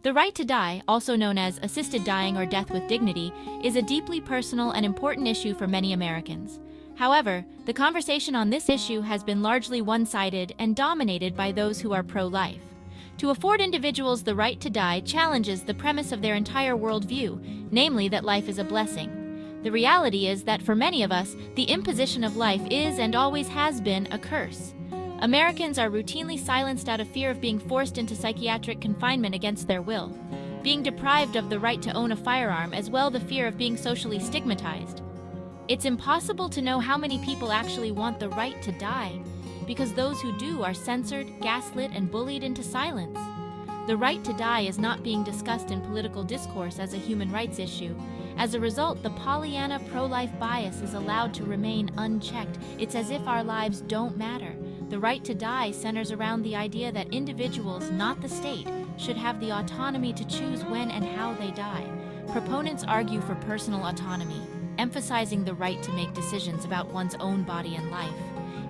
The right to die, also known as assisted dying or death with dignity, is a deeply personal and important issue for many Americans. However, the conversation on this issue has been largely one-sided and dominated by those who are pro-life. To afford individuals the right to die challenges the premise of their entire worldview, namely that life is a blessing. The reality is that for many of us, the imposition of life is and always has been a curse. Americans are routinely silenced out of fear of being forced into psychiatric confinement against their will, being deprived of the right to own a firearm, as well the fear of being socially stigmatized. It's impossible to know how many people actually want the right to die, because those who do are censored, gaslit, and bullied into silence. The right to die is not being discussed in political discourse as a human rights issue. As a result, the Pollyanna pro-life bias is allowed to remain unchecked. It's as if our lives don't matter. The right to die centers around the idea that individuals, not the state, should have the autonomy to choose when and how they die. Proponents argue for personal autonomy, emphasizing the right to make decisions about one's own body and life.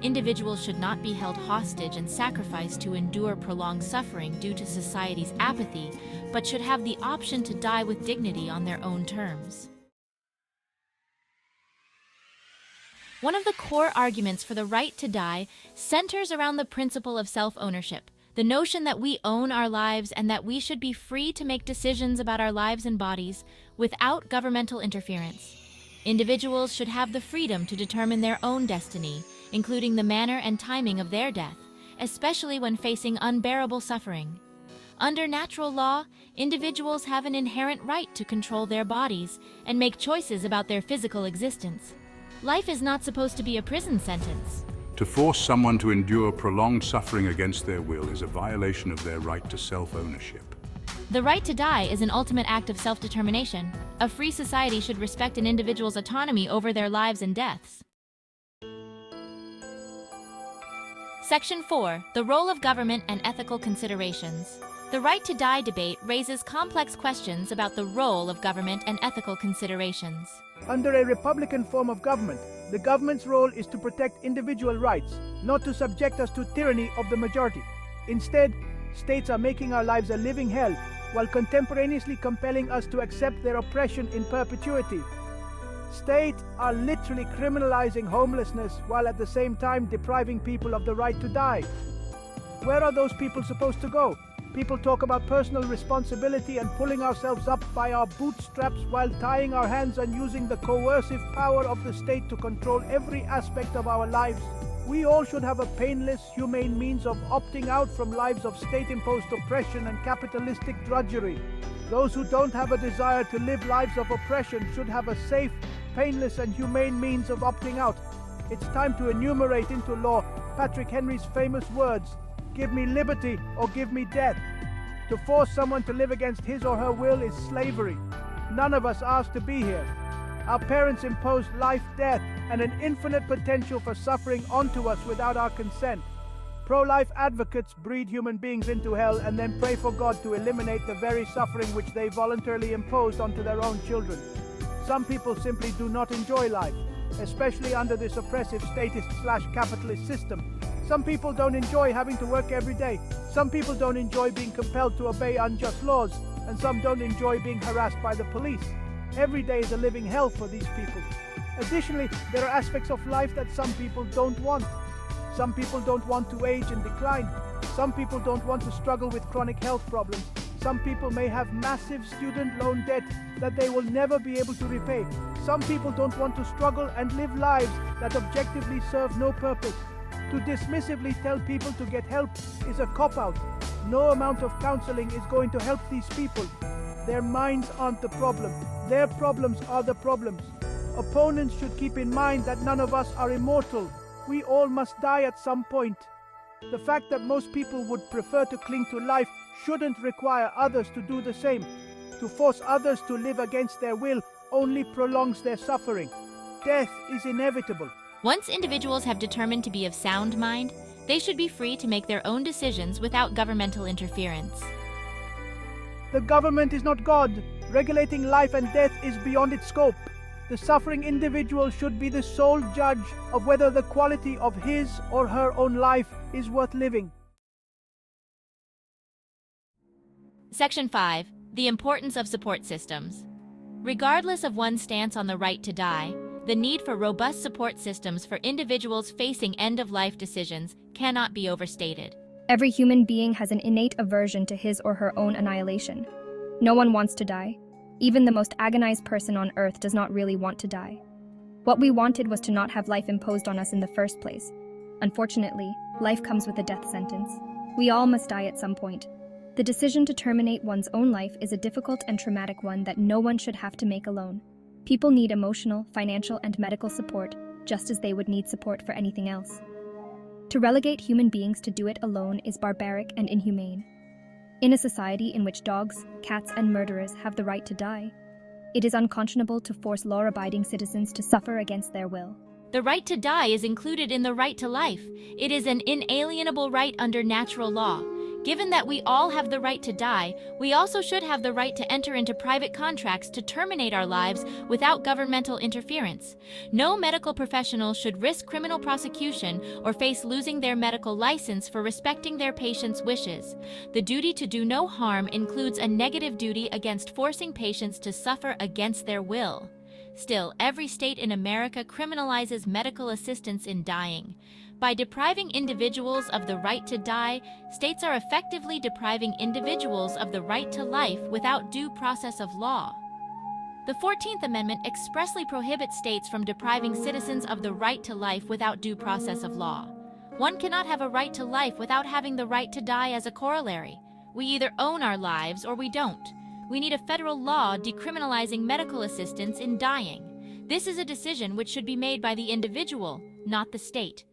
Individuals should not be held hostage and sacrificed to endure prolonged suffering due to society's apathy, but should have the option to die with dignity on their own terms. One of the core arguments for the right to die centers around the principle of self-ownership, the notion that we own our lives and that we should be free to make decisions about our lives and bodies without governmental interference. Individuals should have the freedom to determine their own destiny, including the manner and timing of their death, especially when facing unbearable suffering. Under natural law, individuals have an inherent right to control their bodies and make choices about their physical existence. Life is not supposed to be a prison sentence. To force someone to endure prolonged suffering against their will is a violation of their right to self-ownership. The right to die is an ultimate act of self-determination. A free society should respect an individual's autonomy over their lives and deaths. Section 4. The role of government and ethical considerations. The right to die debate raises complex questions about the role of government and ethical considerations. Under a Republican form of government, the government's role is to protect individual rights, not to subject us to tyranny of the majority. Instead, states are making our lives a living hell, while contemporaneously compelling us to accept their oppression in perpetuity. States are literally criminalizing homelessness while at the same time depriving people of the right to die. Where are those people supposed to go? People talk about personal responsibility and pulling ourselves up by our bootstraps while tying our hands and using the coercive power of the state to control every aspect of our lives. We all should have a painless, humane means of opting out from lives of state-imposed oppression and capitalistic drudgery. Those who don't have a desire to live lives of oppression should have a safe, painless and humane means of opting out. It's time to enumerate into law Patrick Henry's famous words, "Give me liberty or give me death." To force someone to live against his or her will is slavery. None of us asked to be here. Our parents imposed life, death, and an infinite potential for suffering onto us without our consent. Pro-life advocates breed human beings into hell and then pray for God to eliminate the very suffering which they voluntarily imposed onto their own children. Some people simply do not enjoy life, especially under this oppressive statist/capitalist system. Some people don't enjoy having to work every day. Some people don't enjoy being compelled to obey unjust laws, and some don't enjoy being harassed by the police. Every day is a living hell for these people. Additionally, there are aspects of life that some people don't want. Some people don't want to age and decline. Some people don't want to struggle with chronic health problems. Some people may have massive student loan debt that they will never be able to repay. Some people don't want to struggle and live lives that objectively serve no purpose. To dismissively tell people to get help is a cop-out. No amount of counseling is going to help these people. Their minds aren't the problem. Their problems are the problems. Opponents should keep in mind that none of us are immortal. We all must die at some point. The fact that most people would prefer to cling to life shouldn't require others to do the same. To force others to live against their will only prolongs their suffering. Death is inevitable. Once individuals have determined to be of sound mind, they should be free to make their own decisions without governmental interference. The government is not God. Regulating life and death is beyond its scope. The suffering individual should be the sole judge of whether the quality of his or her own life is worth living. Section 5. The importance of support systems. Regardless of one's stance on the right to die, the need for robust support systems for individuals facing end-of-life decisions cannot be overstated. Every human being has an innate aversion to his or her own annihilation. No one wants to die. Even the most agonized person on earth does not really want to die. What we wanted was to not have life imposed on us in the first place. Unfortunately, life comes with a death sentence. We all must die at some point. The decision to terminate one's own life is a difficult and traumatic one that no one should have to make alone. People need emotional, financial, and medical support, just as they would need support for anything else. To relegate human beings to do it alone is barbaric and inhumane. In a society in which dogs, cats, and murderers have the right to die, it is unconscionable to force law-abiding citizens to suffer against their will. The right to die is included in the right to life. It is an inalienable right under natural law. Given that we all have the right to die, we also should have the right to enter into private contracts to terminate our lives without governmental interference. No medical professional should risk criminal prosecution or face losing their medical license for respecting their patients' wishes. The duty to do no harm includes a negative duty against forcing patients to suffer against their will. Still, every state in America criminalizes medical assistance in dying. By depriving individuals of the right to die, states are effectively depriving individuals of the right to life without due process of law. The 14th Amendment expressly prohibits states from depriving citizens of the right to life without due process of law. One cannot have a right to life without having the right to die as a corollary. We either own our lives or we don't. We need a federal law decriminalizing medical assistance in dying. This is a decision which should be made by the individual, not the state.